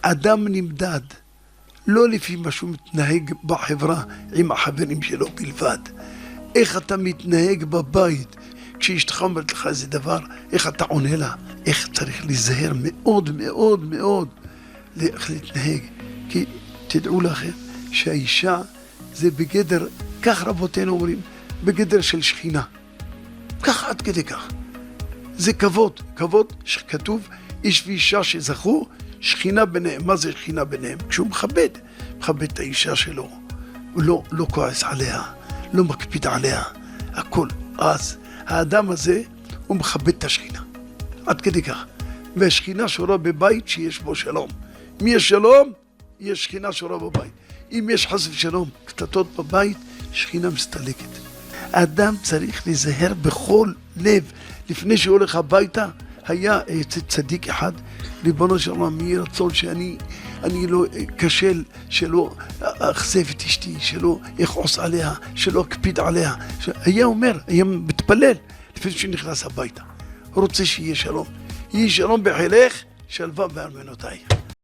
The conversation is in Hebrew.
אדם נמדד לא לפי מה שהוא מתנהג בחברה עם החברים שלו בלבד. איך אתה מתנהג בבית, כשאשתך אומרת לך איזה דבר, איך אתה עונה לה, איך צריך להיזהר מאוד מאוד מאוד איך להתנהג. כי תדעו לכם שהאישה זה בגדר, כך רבותינו אומרים, בגדר של שכינה. כך עד כדי כך. זה כבוד, כבוד שכתוב איש ואישה שזכו, שכינה ביניהם. מה זה שכינה ביניהם? כשהוא מכבד את האישה שלו, הוא לא כועס עליה, לא מקפיד עליה, הכל. אז האדם הזה הוא מכבד את השכינה, עד כדי כך. והשכינה שורה בבית שיש בו שלום. אם יש שלום, יש שכינה שורה בבית. אם יש חס ושלום קטטות בבית, שכינה מסתלקת. האדם צריך להיזהר בכל לב. לפני שהוא הולך הביתה, היה צדיק אחד, ריבונו של עולם, יהי רצון שאני לא כשל, שלא אכזב את אשתי, שלא אכעוס עליה, שלא אקפיד עליה. היה אומר, היה מתפלל לפני שנכנס הביתה. הוא רוצה שיהיה שלום. יהי שלום בחילך, שלווה בארמנותייך.